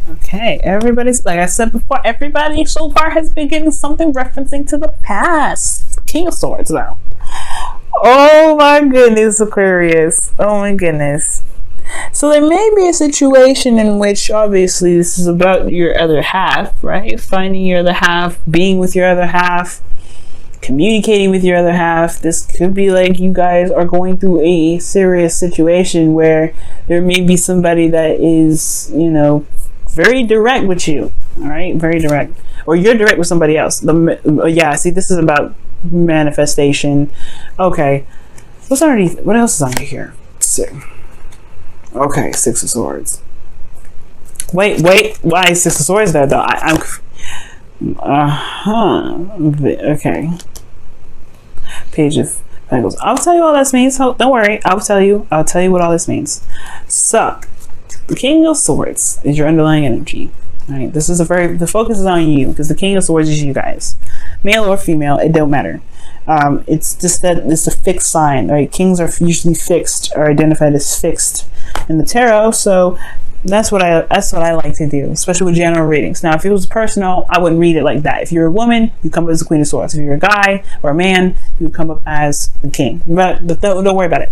Okay, everybody's, like I said before, everybody so far has been getting something referencing to the past. King of Swords now. Oh my goodness, Aquarius. Oh my goodness. So there may be a situation in which, obviously, this is about your other half, right? Finding your other half, being with your other half, communicating with your other half. This could be like you guys are going through a serious situation where there may be somebody that is, you know, very direct with you. All right, very direct, or you're direct with somebody else. Yeah, see, this is about manifestation. Okay, what's underneath? What else is under here? Let's see. Okay, Six of Swords. Wait, why is Six of Swords there though? Okay. Page of Pentacles. I'll tell you all this means. Don't worry. I'll tell you what all this means. So, the King of Swords is your underlying energy. Right? This is the focus is on you, because the King of Swords is you guys, male or female. It don't matter. It's just that it's a fixed sign. Right? Kings are usually fixed, or identified as fixed in the tarot. So that's what I like to do, especially with general readings. Now, if it was personal, I wouldn't read it like that. If you're a woman, you come up as the Queen of Swords. If you're a guy or a man, you come up as the King. But don't worry about it.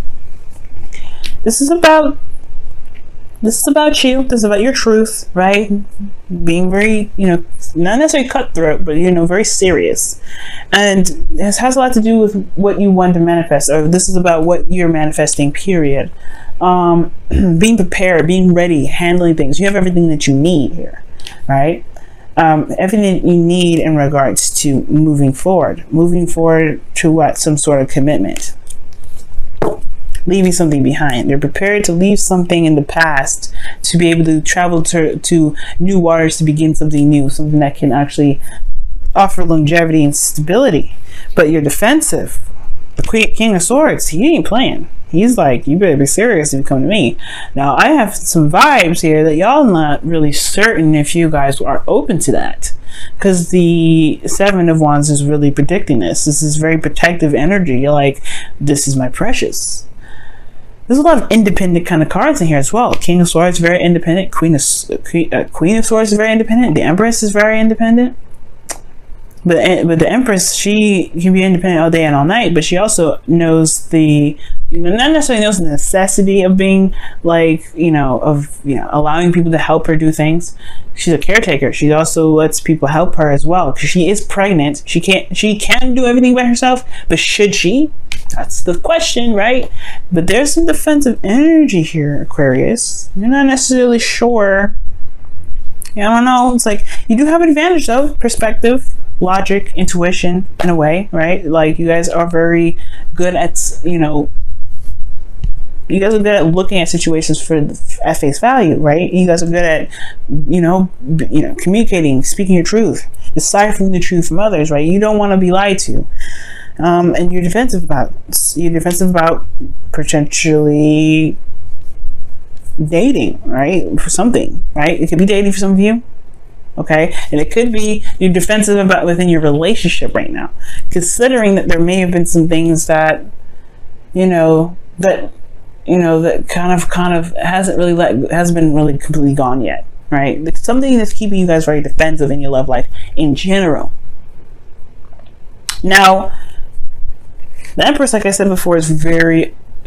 This is about you. This is about your truth, right? Being very, not necessarily cutthroat, but, very serious. And this has a lot to do with what you want to manifest, or this is about what you're manifesting, period. Being prepared, being ready, handling things. You have everything that you need here, right? Everything you need in regards to moving forward to what? Some sort of commitment. Leaving something behind. They're prepared to leave something in the past to be able to travel to new waters, to begin something new, something that can actually offer longevity and stability. But you're defensive. The King of Swords, he ain't playing. He's like, you better be serious if you come to me. Now, I have some vibes here that y'all not really certain if you guys are open to that. Because the Seven of Wands is really predicting this. This is very protective energy. You're like, this is my precious. There's a lot of independent kind of cards in here as well. King of Swords, very independent. Queen of Swords is very independent. The Empress is very independent. But the Empress, she can be independent all day and all night, but she also knows not necessarily knows the necessity of being allowing people to help her do things. She's a caretaker. She also lets people help her as well, because she is pregnant. She can do everything by herself, but should she? That's the question, right? But there's some defensive energy here, Aquarius. You're not necessarily sure. I don't know. It's like you do have an advantage though, perspective, logic, intuition, in a way, right? Like you guys are very good at, you guys are good at looking at situations at face value, right? You guys are good at, communicating, speaking your truth, deciphering the truth from others, right? You don't want to be lied to. And you're defensive about potentially dating, right? For something, right? It could be dating for some of you. Okay, and it could be you're defensive about within your relationship right now, considering that there may have been some things that that kind of hasn't been really completely gone yet, right? It's something that's keeping you guys very defensive in your love life in general. Now, the Empress, like I said before, it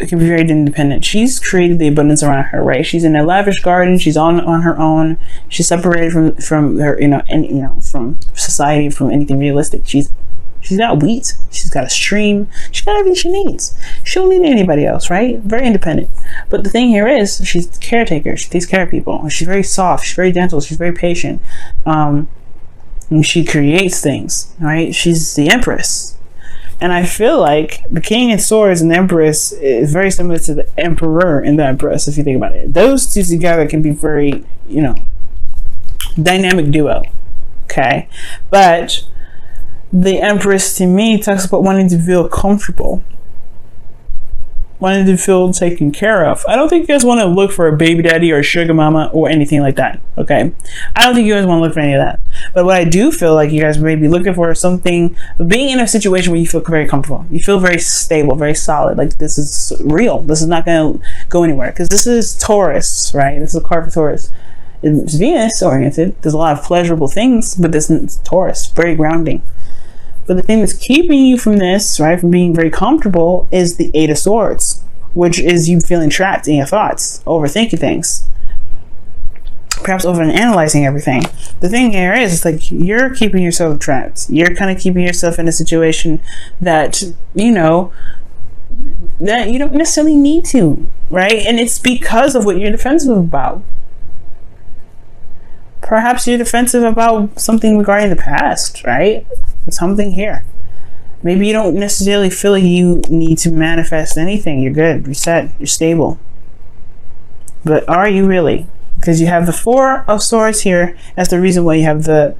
can be very independent. She's created the abundance around her, right? She's in a lavish garden. She's on her own. She's separated from her, from society, from anything realistic. She's got wheat. She's got a stream. She's got everything she needs. She don't need anybody else, right? Very independent. But the thing here is, she's a caretaker. She takes care of people. She's very soft. She's very gentle. She's very patient. And she creates things, right? She's the Empress. And I feel like the King of Swords and the Empress is very similar to the Emperor and the Empress, if you think about it. Those two together can be very, dynamic duo. Okay? But the Empress, to me, talks about wanting to feel comfortable. Wanting to feel taken care of. I don't think you guys want to look for a baby daddy or a sugar mama or anything like that. Okay? I don't think you guys want to look for any of that. But what I do feel like you guys may be looking for is something, being in a situation where you feel very comfortable. You feel very stable, very solid. Like this is real. This is not going to go anywhere. Because this is Taurus, right? This is a card for Taurus. It's Venus oriented. There's a lot of pleasurable things, but this is Taurus, very grounding. But the thing that's keeping you from this, right, from being very comfortable, is the Eight of Swords, which is you feeling trapped in your thoughts, overthinking things, perhaps overanalyzing everything. The thing here is, it's like you're keeping yourself trapped. You're kind of keeping yourself in a situation that, you know, that you don't necessarily need to, right? And it's because of what you're defensive about. Perhaps you're defensive about something regarding the past, right? Something here. Maybe you don't necessarily feel like you need to manifest anything. You're good, you're set, you're stable. But are you really? Because you have the Four of Swords here. That's the reason why you have the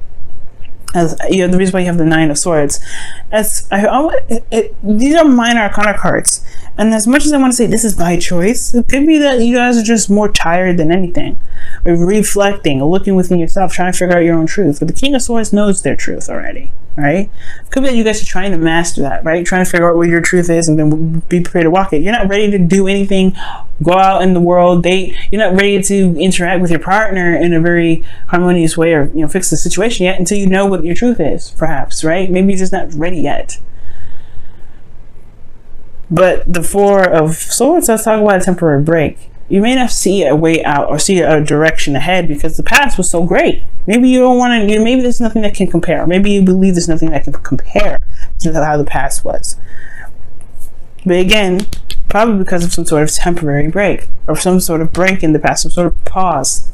the reason why you have the Nine of Swords. These are minor arcana cards. And as much as I want to say this is by choice, it could be that you guys are just more tired than anything. Or reflecting, or looking within yourself, trying to figure out your own truth. But the King of Swords knows their truth already, right? It could be that you guys are trying to master that, right? Trying to figure out what your truth is and then be prepared to walk it. You're not ready to do anything, go out in the world, date. You're not ready to interact with your partner in a very harmonious way, or, you know, fix the situation yet until you know what your truth is, perhaps, right? Maybe you're just not ready yet. But the Four of Swords, let's talk about a temporary break. You may not see a way out or see a direction ahead because the past was so great. Maybe you don't want to, maybe there's nothing that can compare. Maybe you believe there's nothing that can compare to how the past was. But again, probably because of some sort of temporary break, or some sort of break in the past, some sort of pause.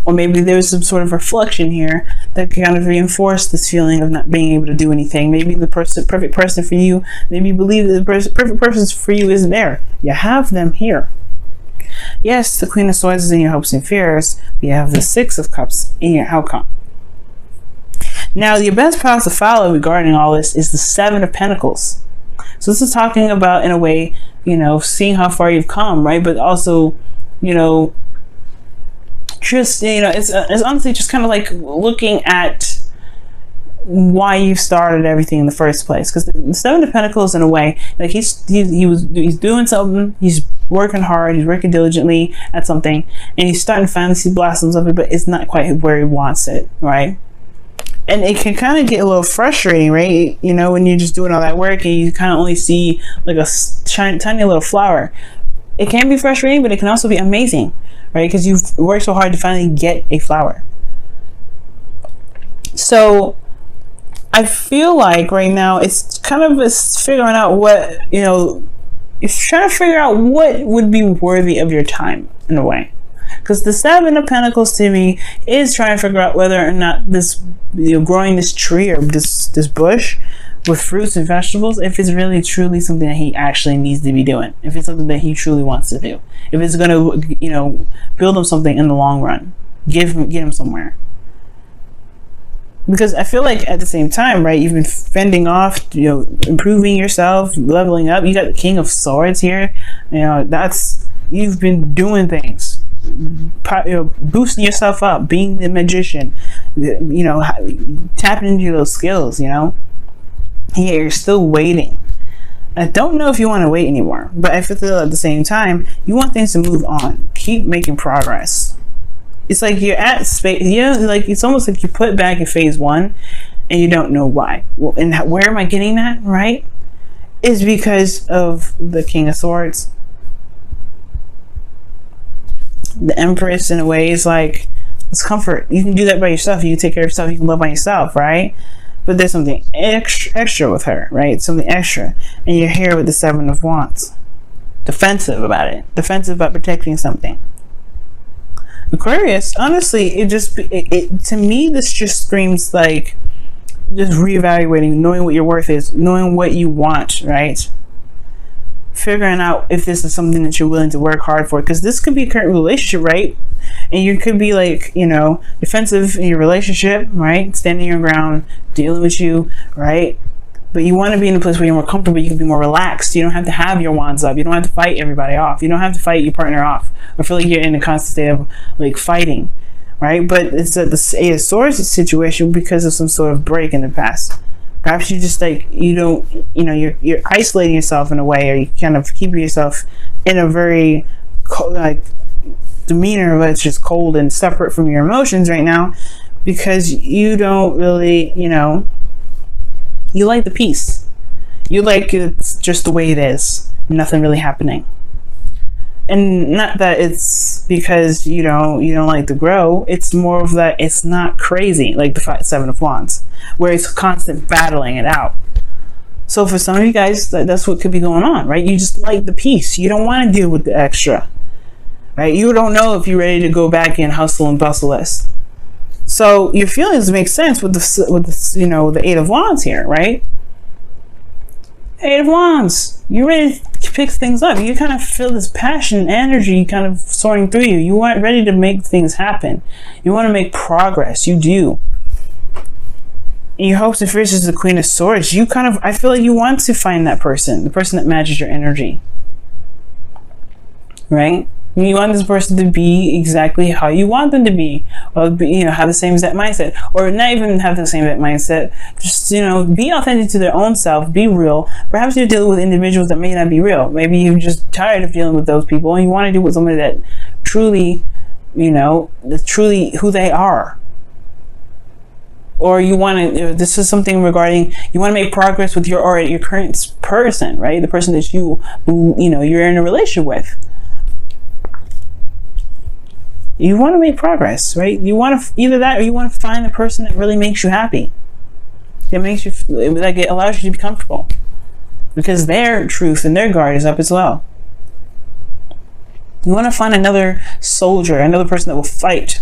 Or maybe there's some sort of reflection here that kind of reinforced this feeling of not being able to do anything. Maybe the perfect person for you, maybe you believe that the perfect person for you isn't there. You have them here. Yes, the Queen of Swords is in your hopes and fears, but you have the Six of Cups in your outcome. Now, your best path to follow regarding all this is the Seven of Pentacles. So this is talking about, in a way, you know, seeing how far you've come, right? But also, you know, just, you know, it's honestly just kind of like looking at why you started everything in the first place. Because the Seven of Pentacles, in a way, like he's doing something, he's working hard, he's working diligently at something, and he's starting to finally see blossoms of it, but it's not quite where he wants it, right? And it can kind of get a little frustrating, right? You know, when you're just doing all that work and you kind of only see like a tiny little flower. It can be frustrating, but it can also be amazing, right? Because you've worked so hard to finally get a flower. So I feel like right now it's kind of figuring out what, you know, it's trying to figure out what would be worthy of your time, in a way. Because the Seven of Pentacles to me is trying to figure out whether or not this, you know, growing this tree or this bush with fruits and vegetables, if it's really truly something that he actually needs to be doing, if it's something that he truly wants to do, if it's going to, you know, build him something in the long run, get him somewhere. Because I feel like at the same time, right, you've been fending off, you know, improving yourself, leveling up. You got the King of Swords here. You know, you've been doing things, you know, boosting yourself up, being the magician, you know, tapping into those skills, you know. Here, you're still waiting. I don't know if you want to wait anymore, but I feel at the same time, you want things to move on. Keep making progress. It's like you're at space, you know, like it's almost like you put back in phase one and you don't know why. Well, and where am I getting that, right? Is because of the King of Swords. The Empress, in a way, is like, it's comfort. You can do that by yourself. You can take care of yourself. You can love on yourself, right? But there's something extra with her, right? Something extra. And you're here with the Seven of Wands. Defensive about it. Defensive about protecting something. Aquarius, honestly, to me, this just screams like just reevaluating, knowing what your worth is, knowing what you want, right? Figuring out if this is something that you're willing to work hard for, because this could be a current relationship, right? And you could be like, you know, defensive in your relationship, right? Standing your ground, dealing with you, right? But you want to be in a place where you're more comfortable, you can be more relaxed. You don't have to have your wands up. You don't have to fight everybody off. You don't have to fight your partner off, or feel like you're in a constant state of like fighting, right? But it's the Eight of Swords situation because of some sort of break in the past. Perhaps you just like, you don't, you know, you're isolating yourself in a way, or you kind of keep yourself in a very like demeanor that's just cold and separate from your emotions right now, because you don't really, you know, you like the peace. You like it's just the way it is, nothing really happening. And not that it's because you don't like to grow. It's more of that it's not crazy like the Seven of Wands, where it's constant battling it out. So for some of you guys, that's what could be going on, right? You just like the peace. You don't want to deal with the extra, right? You don't know if you're ready to go back and hustle and bustle less. So your feelings make sense with the you know, the Eight of Wands here, right? Eight of Wands. You're ready to pick things up. You kind of feel this passion and energy kind of soaring through you. You want ready to make things happen. You want to make progress. You do. In your hopes and fears is the Queen of Swords. You kind of, I feel like you want to find that person, the person that matches your energy. Right? You want this person to be exactly how you want them to be, or you know, have the same exact mindset, or not even have the same exact mindset. Just, you know, be authentic to their own self, be real. Perhaps you're dealing with individuals that may not be real. Maybe you're just tired of dealing with those people, and you want to deal with somebody that truly, you know, that's truly who they are. Or you want to, this is something regarding, you want to make progress with your current person, right? The person that you know, you're in a relationship with. You want to make progress, right? You want to either that, or you want to find the person that really makes you happy. That makes you, like, it allows you to be comfortable, because their truth and their guard is up as well. You want to find another soldier, another person that will fight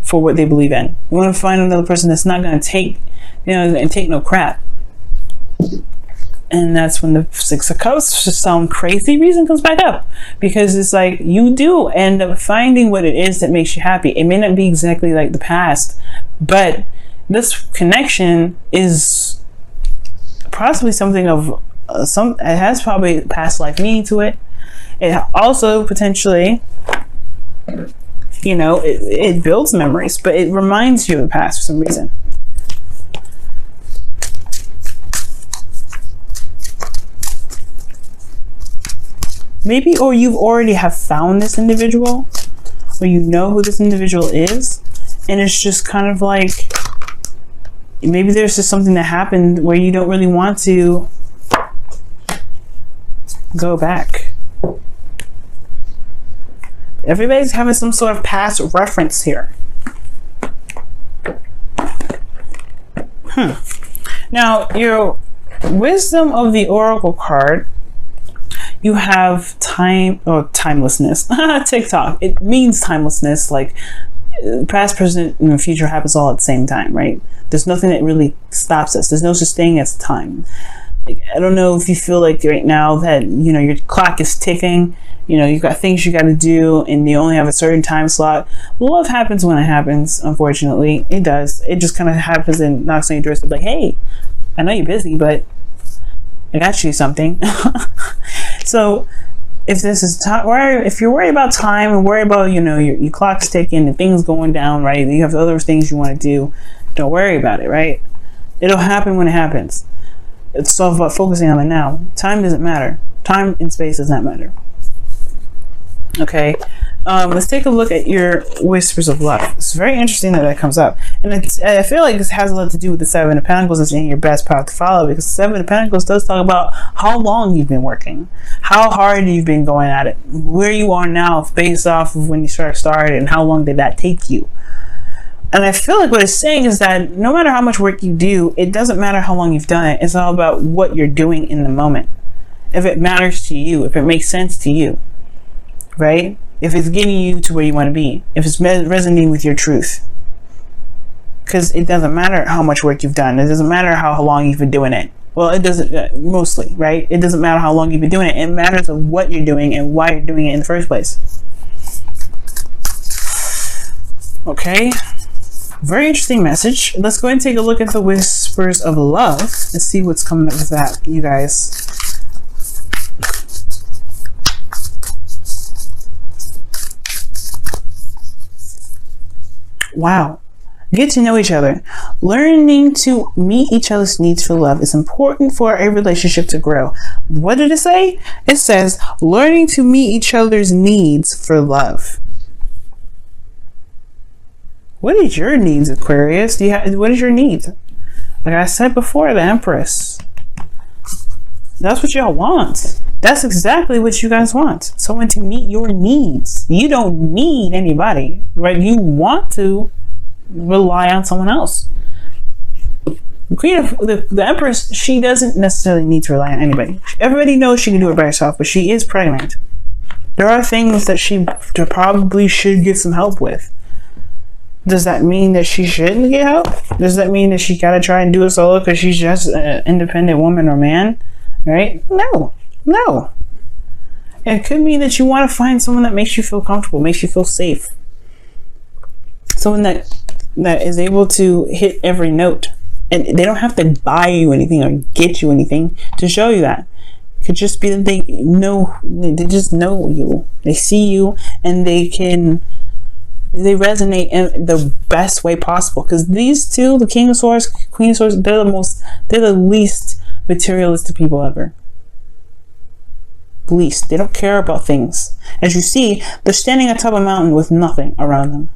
for what they believe in. You want to find another person that's not going to take, you know, and take no crap. And that's when the Six of Cups, for some crazy reason, comes back up. Because it's like, you do end up finding what it is that makes you happy. It may not be exactly like the past, but this connection is possibly something of it has probably past life meaning to it. It also potentially, you know, it builds memories, but it reminds you of the past for some reason. Maybe, or you've already have found this individual, or you know who this individual is, and it's just kind of like, maybe there's just something that happened where you don't really want to go back. Everybody's having some sort of past reference here. Now, your Wisdom of the Oracle card, you have time or timelessness. TikTok. It means timelessness, like past, present, and future happens all at the same time, right? There's nothing that really stops us. There's no such thing as time. Like, I don't know if you feel like right now that, you know, your clock is ticking, you know, you've got things you got to do, and you only have a certain time slot. Love happens when it happens, unfortunately. It does. It just kind of happens and knocks on your doorstep like, hey, I know you're busy, but I got you something. So if this is if you're worried about time and worried about, you know, your clock's ticking and things going down, right? You have other things you want to do. Don't worry about it, right? It'll happen when it happens. It's all about focusing on it now. Time doesn't matter. Time and space does not matter. Okay. Let's take a look at your Whispers of Love. It's very interesting that comes up, and I feel like this has a lot to do with the Seven of Pentacles as being your best path to follow, because the Seven of Pentacles does talk about how long you've been working, how hard you've been going at it, where you are now based off of when you started, and how long did that take you. And I feel like what it's saying is that no matter how much work you do, it doesn't matter how long you've done it. It's all about what you're doing in the moment. If it matters to you, if it makes sense to you, right? If it's getting you to where you want to be, if it's resonating with your truth. Because it doesn't matter how much work you've done. It doesn't matter how long you've been doing it. Well, it doesn't, mostly, right? It doesn't matter how long you've been doing it. It matters of what you're doing and why you're doing it in the first place. Okay. Very interesting message. Let's go ahead and take a look at the Whispers of Love and see what's coming up with that, you guys. Wow. Get to know each other. Learning to meet each other's needs for love is important for a relationship to grow. What did it say? It says learning to meet each other's needs for love. What is your needs, Aquarius? What is your needs? Like I said before, the Empress. That's what y'all want. That's exactly what you guys want. Someone to meet your needs. You don't need anybody, right? You want to rely on someone else. The Empress, she doesn't necessarily need to rely on anybody. Everybody knows she can do it by herself, but she is pregnant. There are things that she probably should get some help with. Does that mean that she shouldn't get help? Does that mean that she gotta try and do it solo because she's just an independent woman or man? Right? No. It could mean that you want to find someone that makes you feel comfortable, makes you feel safe. Someone that is able to hit every note. And they don't have to buy you anything or get you anything to show you that. It could just be that they just know you. They see you and they resonate in the best way possible. Because these two, the King of Swords, Queen of Swords, they're the least materialistic people ever. Least. They don't care about things. As you see, they're standing atop a mountain with nothing around them.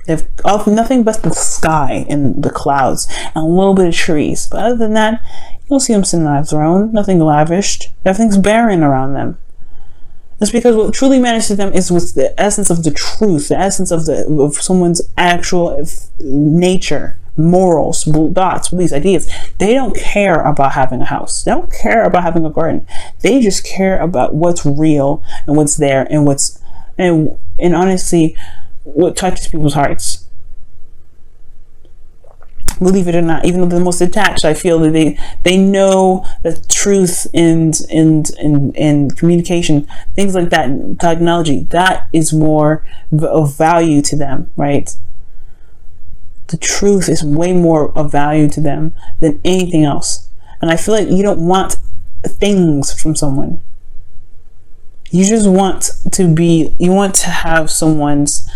They have nothing but the sky and the clouds and a little bit of trees. But other than that, you don't see them sitting on a throne. Nothing lavished. Everything's barren around them. That's because what truly matters to them is with the essence of the truth, the essence of someone's actual nature, morals, thoughts, beliefs, ideas. They don't care about having a house. They don't care about having a garden. They just care about what's real and what's there and and honestly, what touches people's hearts. Believe it or not, even though they're the most attached, I feel that they know the truth and communication, things like that, and technology, that is more of value to them, right? The truth is way more of value to them than anything else. And I feel like you don't want things from someone. You just want to have someone's,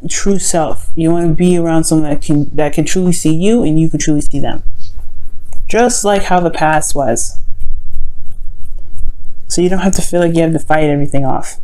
true self. You want to be around someone that can truly see you and you can truly see them. Just like how the past was. So you don't have to feel like you have to fight everything off.